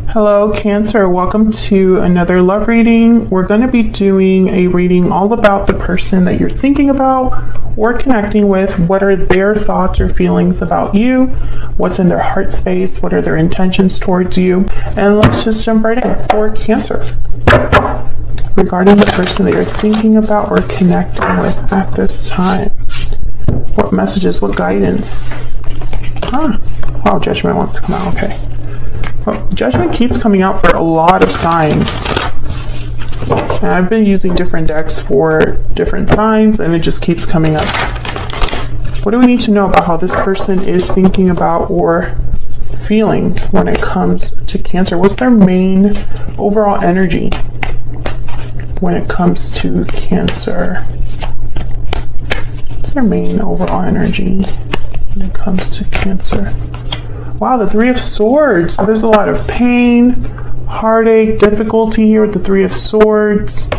Hello, Cancer. Welcome to another love reading. We're going to be doing a reading all about the person that you're thinking about or connecting with. What are their thoughts or feelings about you? What's in their heart space? What are their intentions towards you? And let's just jump right in for Cancer. Regarding the person that you're thinking about or connecting with at this time. What messages, what guidance? Wow, Judgment wants to come out. Okay. Well, Judgment keeps coming out for a lot of signs. And I've been using different decks for different signs, and it just keeps coming up. What do we need to know about how this person is thinking about or feeling when it comes to Cancer? What's their main overall energy when it comes to Cancer? What's their main overall energy when it comes to Cancer? Wow, the Three of Swords. So there's a lot of pain, heartache, difficulty here with the Three of Swords.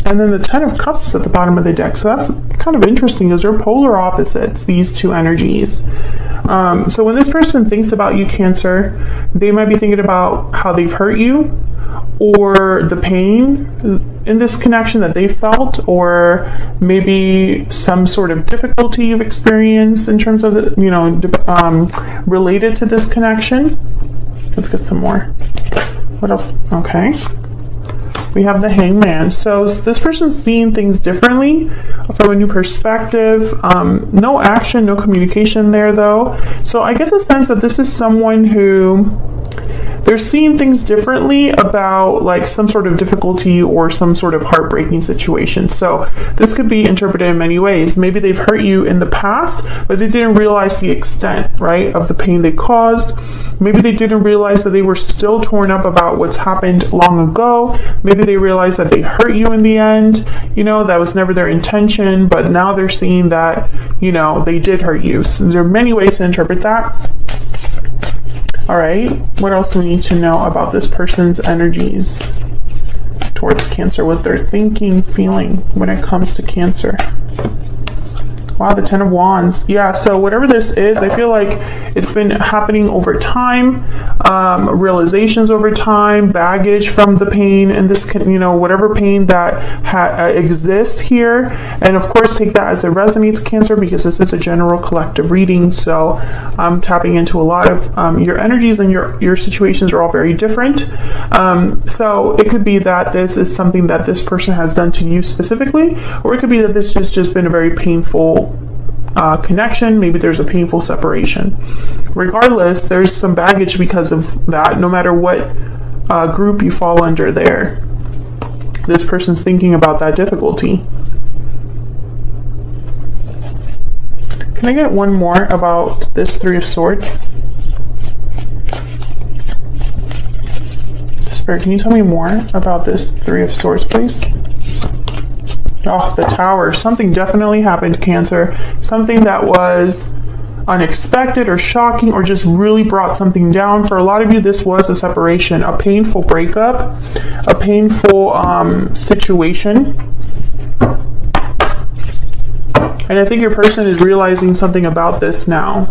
And then the Ten of Cups is at the bottom of the deck. So that's kind of interesting because they're polar opposites, these two energies. So when this person thinks about you, Cancer, they might be thinking about how they've hurt you, or the pain in this connection that they felt, or maybe some sort of difficulty you've experienced in terms of the, related to this connection. Let's get some more. What else? Okay. We have the Hangman. So this person's seeing things differently from a new perspective. No action, no communication there though. So I get the sense that this is someone who they're seeing things differently about like some sort of difficulty or some sort of heartbreaking situation. So this could be interpreted in many ways. Maybe they've hurt you in the past, but they didn't realize the extent, right, of the pain they caused. Maybe they didn't realize that they were still torn up about what's happened long ago. Maybe they realized that they hurt you in the end. That was never their intention, but now they're seeing that, they did hurt you. So there are many ways to interpret that. All right, what else do we need to know about this person's energies towards Cancer? What they're thinking, feeling when it comes to Cancer? Wow, the Ten of Wands. Yeah, so whatever this is, I feel like it's been happening over time, realizations over time, baggage from the pain, and this, whatever pain that exists here. And of course, take that as it resonates, Cancer, because this is a general collective reading. So I'm tapping into a lot of your energies, and your situations are all very different. So it could be that this is something that this person has done to you specifically, or it could be that this has just been a very painful connection. Maybe there's a painful separation. Regardless, there's some baggage because of that, no matter what group you fall under there. This person's thinking about that difficulty. Can I get one more about this Three of Swords? Spirit, can you tell me more about this Three of Swords, please? Oh, the Tower. Something definitely happened, Cancer. Something that was unexpected or shocking or just really brought something down. For a lot of you, this was a separation, a painful breakup, a painful situation. And I think your person is realizing something about this now.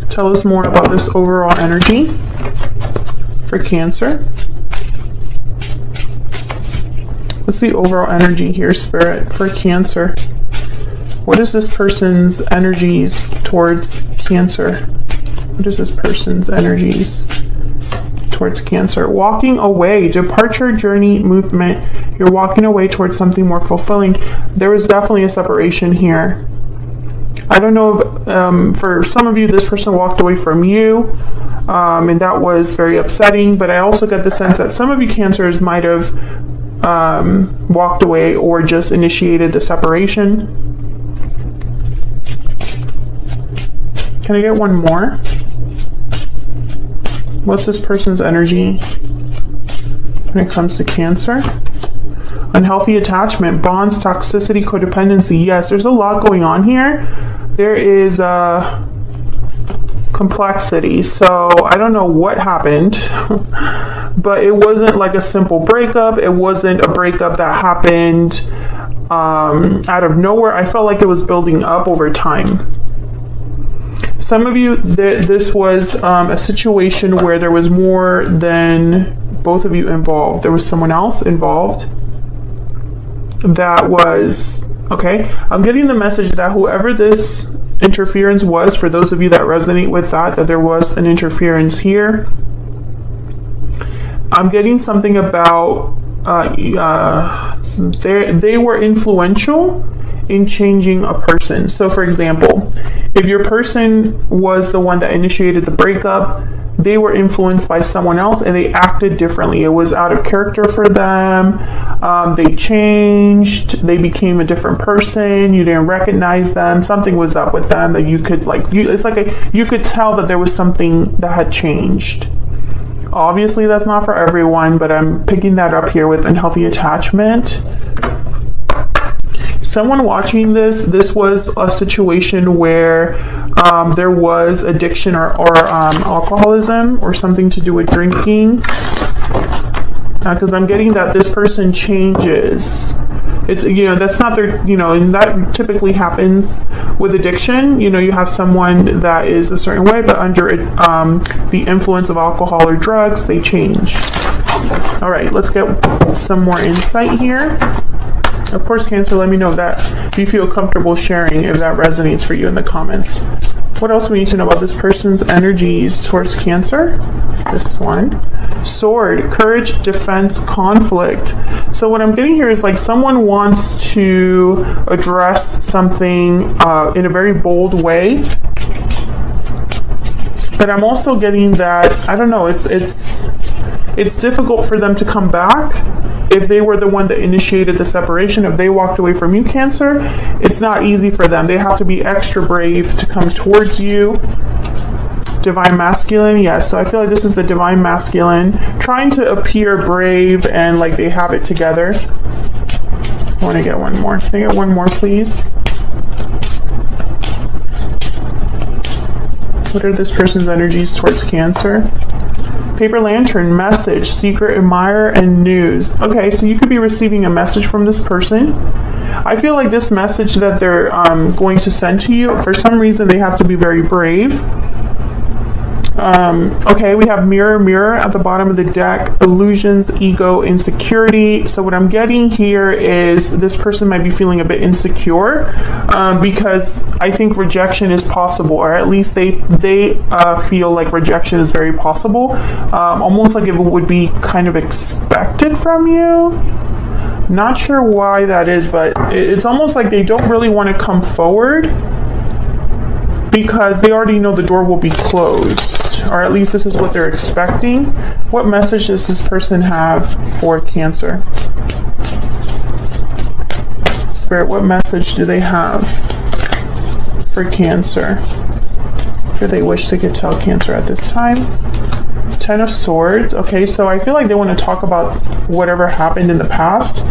Tell us more about this overall energy for Cancer. What's the overall energy here, Spirit, for Cancer? What is this person's energies towards Cancer? What is this person's energies towards Cancer? Walking away, departure, journey, movement. You're walking away towards something more fulfilling. There was definitely a separation here. I don't know if, for some of you, this person walked away from you, and that was very upsetting, but I also get the sense that some of you Cancers might have walked away or just initiated the separation. Can I get one more? What's this person's energy when it comes to Cancer? Unhealthy attachment, bonds, toxicity, codependency. Yes, there's a lot going on here. There is complexity. So I don't know what happened, but it wasn't like a simple breakup. It wasn't a breakup that happened out of nowhere. I felt like it was building up over time. Some of you, this was a situation where there was more than both of you involved. There was someone else involved. That was, okay, I'm getting the message that whoever this interference was, for those of you that resonate with that there was an interference here. I'm getting something about they were influential in changing a person. So for example, if your person was the one that initiated the breakup, they were influenced by someone else and they acted differently. It was out of character for them. They changed. They became a different person. You didn't recognize them. Something was up with them that you could you could tell that there was something that had changed. Obviously, that's not for everyone, but I'm picking that up here with unhealthy attachment. Someone watching this was a situation where there was addiction or alcoholism or something to do with drinking. Because I'm getting that this person changes. It's, that's not their, and that typically happens with addiction. You have someone that is a certain way, but under the influence of alcohol or drugs, they change. All right, let's get some more insight here. Of course, Cancer, let me know if you feel comfortable sharing, if that resonates for you in the comments. What else we need to know about this person's energies towards Cancer? This one. Sword, courage, defense, conflict. So what I'm getting here is someone wants to address something in a very bold way. But I'm also getting that, I don't know, it's difficult for them to come back. If they were the one that initiated the separation, if they walked away from you, Cancer, it's not easy for them. They have to be extra brave to come towards you. Divine Masculine, yes. So I feel like this is the Divine Masculine trying to appear brave and like they have it together. I want to get one more. Can I get one more, please? What are this person's energies towards Cancer? Paper Lantern, message, secret admirer, and news. Okay, so you could be receiving a message from this person. I feel like this message that they're going to send to you, for some reason they have to be very brave. Okay, we have mirror, mirror at the bottom of the deck, illusions, ego, insecurity. So what I'm getting here is this person might be feeling a bit insecure because I think rejection is possible, or at least they feel like rejection is very possible, almost like it would be kind of expected from you. Not sure why that is, but it's almost like they don't really want to come forward because they already know the door will be closed, or at least this is what they're expecting. What message does this person have for Cancer? Spirit, what message do they have for Cancer? Do they wish they could tell Cancer at this time? Ten of Swords. Okay, so I feel like they want to talk about whatever happened in the past.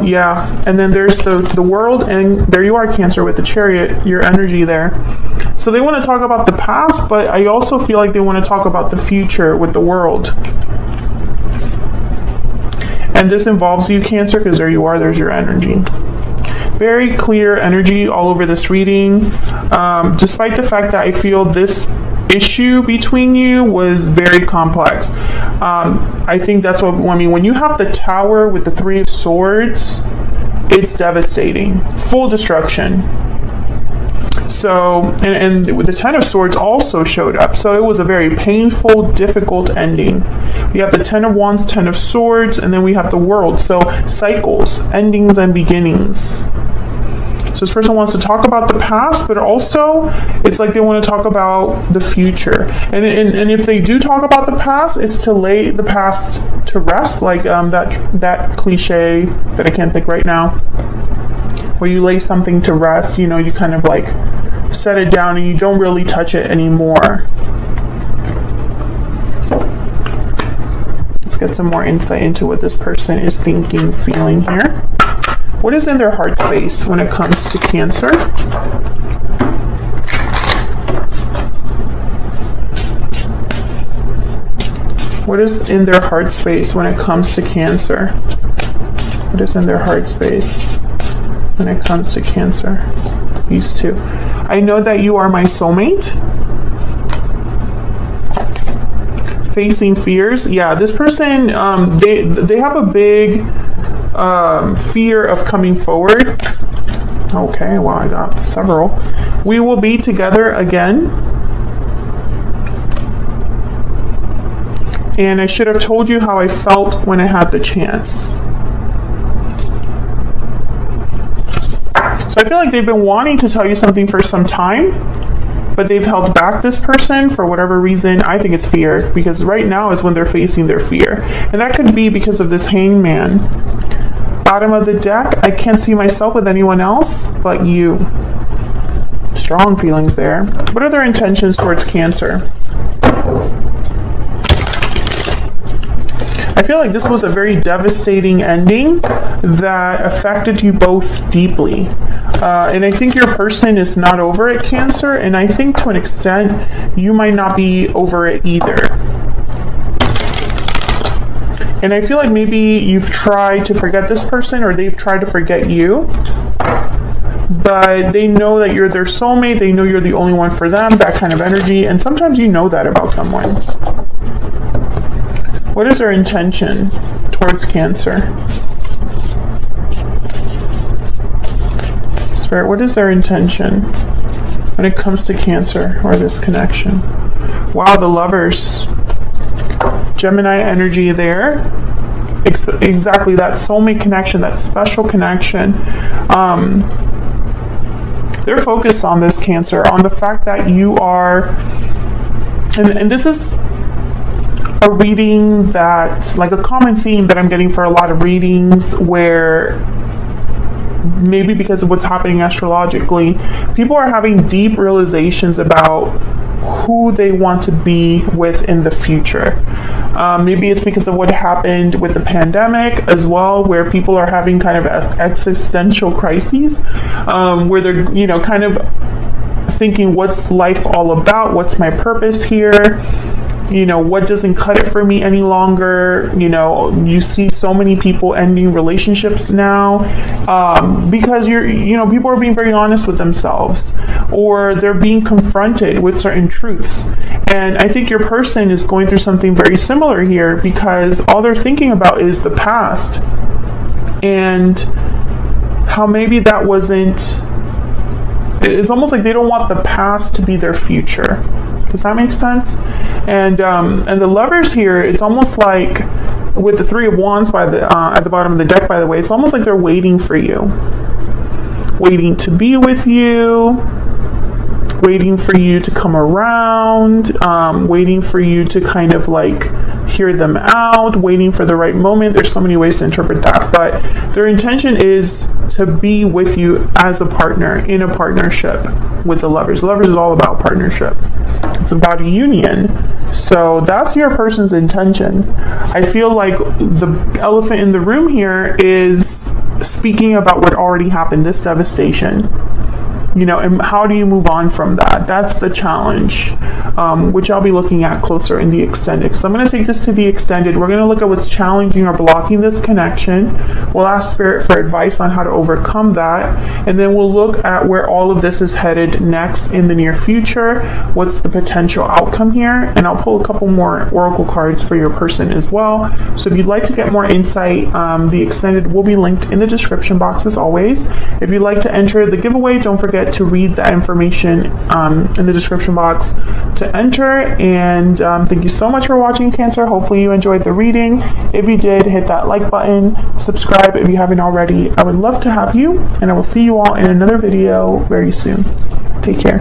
Yeah, and then there's the World, and there you are, Cancer, with the Chariot, your energy there. So they want to talk about the past, but I also feel like they want to talk about the future with the World. And this involves you, Cancer, because there you are, there's your energy. Very clear energy all over this reading. Despite the fact that I feel this issue between you was very complex. I think that's what I mean. When you have the Tower with the Three of Swords, it's devastating. Full destruction. So, and the Ten of Swords also showed up. So it was a very painful, difficult ending. We have the Ten of Wands, Ten of Swords, and then we have the World. So cycles, endings, and beginnings. So this person wants to talk about the past, but also it's like they want to talk about the future. And if they do talk about the past, it's to lay the past to rest, like that cliche that I can't think right now, where you lay something to rest, you kind of like set it down and you don't really touch it anymore. Let's get some more insight into what this person is thinking, feeling here. What is in their heart space when it comes to Cancer? What is in their heart space when it comes to Cancer? What is in their heart space when it comes to Cancer? These two. I know that you are my soulmate. Facing fears. Yeah, this person, they have a big fear of coming forward. Okay, well, I got several. We will be together again. And I should have told you how I felt when I had the chance. So I feel like they've been wanting to tell you something for some time, but they've held back this person for whatever reason. I think it's fear, because right now is when they're facing their fear. And that could be because of this hangman. Bottom of the deck, I can't see myself with anyone else but you. Strong feelings there. What are their intentions towards Cancer? I feel like this was a very devastating ending that affected you both deeply. And I think your person is not over it, Cancer, and I think to an extent you might not be over it either. And I feel like maybe you've tried to forget this person, or they've tried to forget you, but they know that you're their soulmate, they know you're the only one for them, that kind of energy, and sometimes you know that about someone. What is their intention towards Cancer? Spirit, what is their intention when it comes to Cancer or this connection? Wow, the Lovers. Gemini energy there. Exactly, that soulmate connection, that special connection. They're focused on this, Cancer, on the fact that you are, and this is a reading that, like a common theme that I'm getting for a lot of readings, where maybe because of what's happening astrologically, people are having deep realizations about who they want to be with in the future. Maybe it's because of what happened with the pandemic as well, where people are having kind of existential crises, where they're, you know, kind of thinking, what's life all about? What's my purpose here? You know, what doesn't cut it for me any longer? You know, you see so many people ending relationships now because people are being very honest with themselves, or they're being confronted with certain truths. And I think your person is going through something very similar here, because all they're thinking about is the past and how maybe that wasn't. It's almost like they don't want the past to be their future. Does that make sense? And the Lovers here, it's almost like with the Three of Wands by the at the bottom of the deck, by the way, it's almost like they're waiting for you, waiting to be with you, waiting for you to come around, waiting for you to kind of like hear them out, waiting for the right moment. There's so many ways to interpret that, but their intention is to be with you as a partner, in a partnership with the Lovers. Lovers is all about partnership. It's about a union. So that's your person's intention. I feel like the elephant in the room here is speaking about what already happened, this devastation. You know, and how do you move on from that? That's the challenge, which I'll be looking at closer in the extended. Because I'm going to take this to the extended. We're going to look at what's challenging or blocking this connection. We'll ask Spirit for advice on how to overcome that. And then we'll look at where all of this is headed next in the near future. What's the potential outcome here? And I'll pull a couple more oracle cards for your person as well. So if you'd like to get more insight, the extended will be linked in the description box as always. If you'd like to enter the giveaway, don't forget to read that information in the description box to enter. And thank you so much for watching, Cancer. Hopefully you enjoyed the reading. If you did, hit that like button, subscribe if you haven't already. I would love to have you, and I will see you all in another video very soon. Take care.